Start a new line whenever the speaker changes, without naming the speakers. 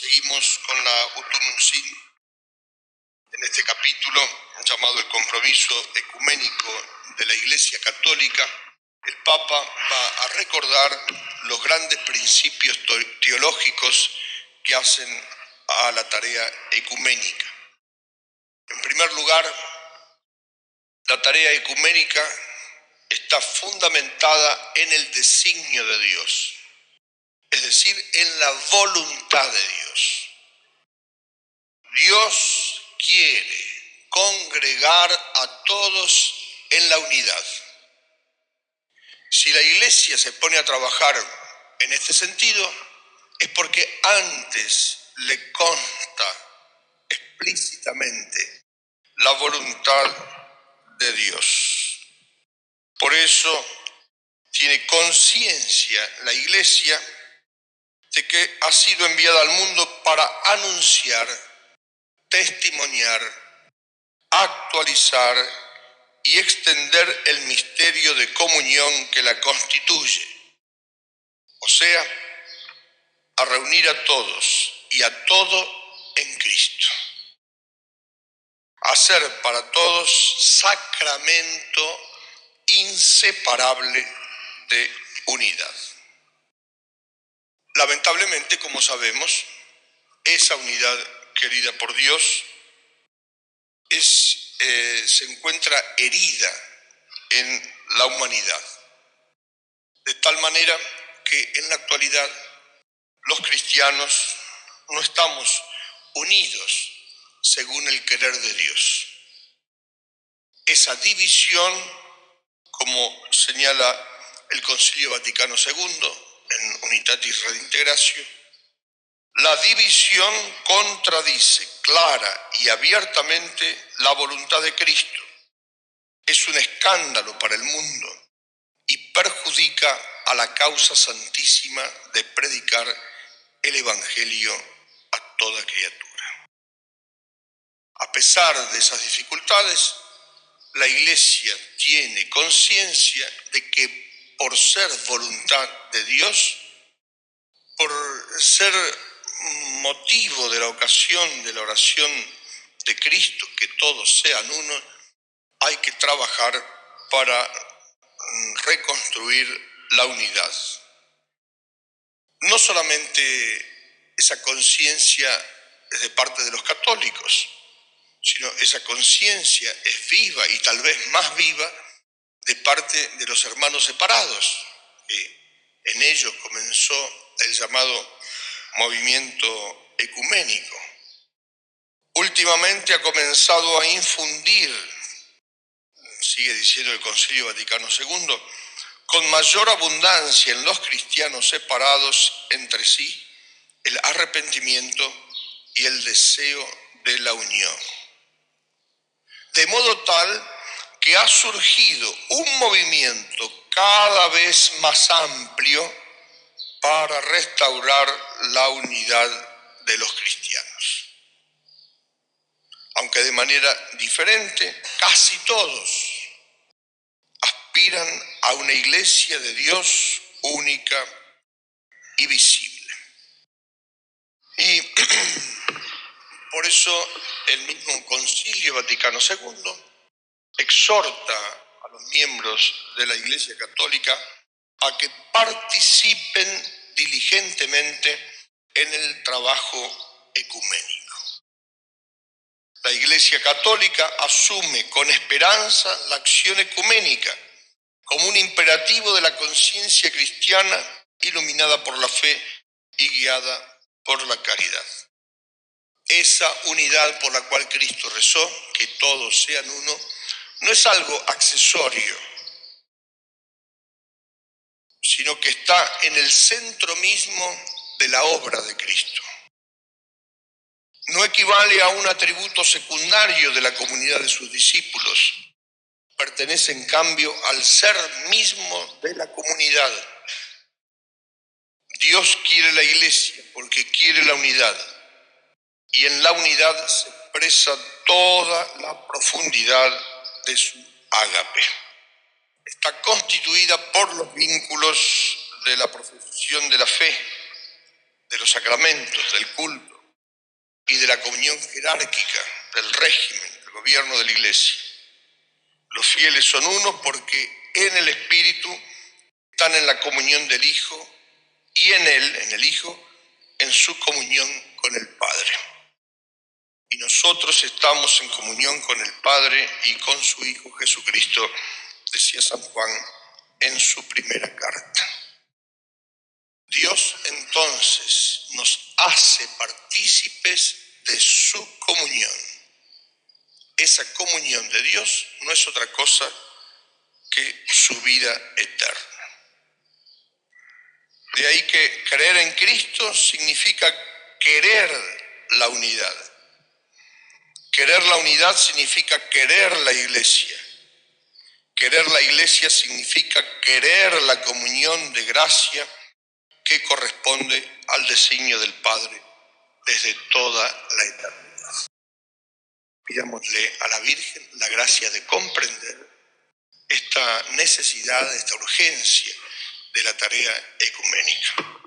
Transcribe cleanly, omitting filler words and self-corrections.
Seguimos con la Ut Unum en este capítulo llamado El compromiso ecuménico de la Iglesia Católica. El Papa va a recordar los grandes principios teológicos que hacen a la tarea ecuménica. En primer lugar, la tarea ecuménica está fundamentada en el designio de Dios, es decir, en la voluntad de Dios. Dios quiere congregar a todos en la unidad. Si la Iglesia se pone a trabajar en este sentido, es porque antes le consta explícitamente la voluntad de Dios. Por eso tiene conciencia la Iglesia de que ha sido enviada al mundo para anunciar, testimoniar, actualizar y extender el misterio de comunión que la constituye, o sea, a reunir a todos y a todo en Cristo, a ser para todos sacramento inseparable de unidad. Lamentablemente, como sabemos, esa unidad querida por Dios se encuentra herida en la humanidad, de tal manera que en la actualidad los cristianos no estamos unidos según el querer de Dios. Esa división, como señala el Concilio Vaticano II en Unitatis Redintegratio, la división contradice clara y abiertamente la voluntad de Cristo. Es un escándalo para el mundo y perjudica a la causa santísima de predicar el Evangelio a toda criatura. A pesar de esas dificultades, la Iglesia tiene conciencia de que por ser voluntad de Dios, por ser motivo de la ocasión de la oración de Cristo, que todos sean uno, hay que trabajar para reconstruir la unidad. No solamente esa conciencia es de parte de los católicos, sino esa conciencia es viva y tal vez más viva de parte de los hermanos separados, que en ellos comenzó el llamado movimiento ecuménico. Últimamente ha comenzado a infundir, sigue diciendo el Concilio Vaticano II, con mayor abundancia en los cristianos separados entre sí, el arrepentimiento y el deseo de la unión. De modo tal que ha surgido un movimiento cada vez más amplio para restaurar la unidad de los cristianos. Aunque de manera diferente, casi todos aspiran a una iglesia de Dios única y visible. Y por eso el mismo Concilio Vaticano II exhorta a los miembros de la Iglesia Católica a que participen diligentemente en el trabajo ecuménico. La Iglesia Católica asume con esperanza la acción ecuménica como un imperativo de la conciencia cristiana iluminada por la fe y guiada por la caridad. Esa unidad por la cual Cristo rezó, que todos sean uno, no es algo accesorio, sino que está en el centro mismo de la obra de Cristo. No equivale a un atributo secundario de la comunidad de sus discípulos. Pertenece, en cambio, al ser mismo de la comunidad. Dios quiere la Iglesia porque quiere la unidad. Y en la unidad se expresa toda la profundidad de su ágape. Está constituida por los vínculos de la profesión de la fe, de los sacramentos, del culto, de la comunión jerárquica, del régimen, del gobierno de la Iglesia. Los fieles son uno porque en el Espíritu están en la comunión del Hijo y en Él, en el Hijo, en su comunión con el Padre. Y nosotros estamos en comunión con el Padre y con su Hijo Jesucristo, decía San Juan en su primera carta. Dios entonces nos hace partícipes de su comunión. Esa comunión de Dios no es otra cosa que su vida eterna. De ahí que creer en Cristo significa querer la unidad. Querer la unidad significa querer la Iglesia. Querer la Iglesia significa querer la comunión de gracia que corresponde al designio del Padre desde toda la eternidad. Pidámosle a la Virgen la gracia de comprender esta necesidad, esta urgencia de la tarea ecuménica.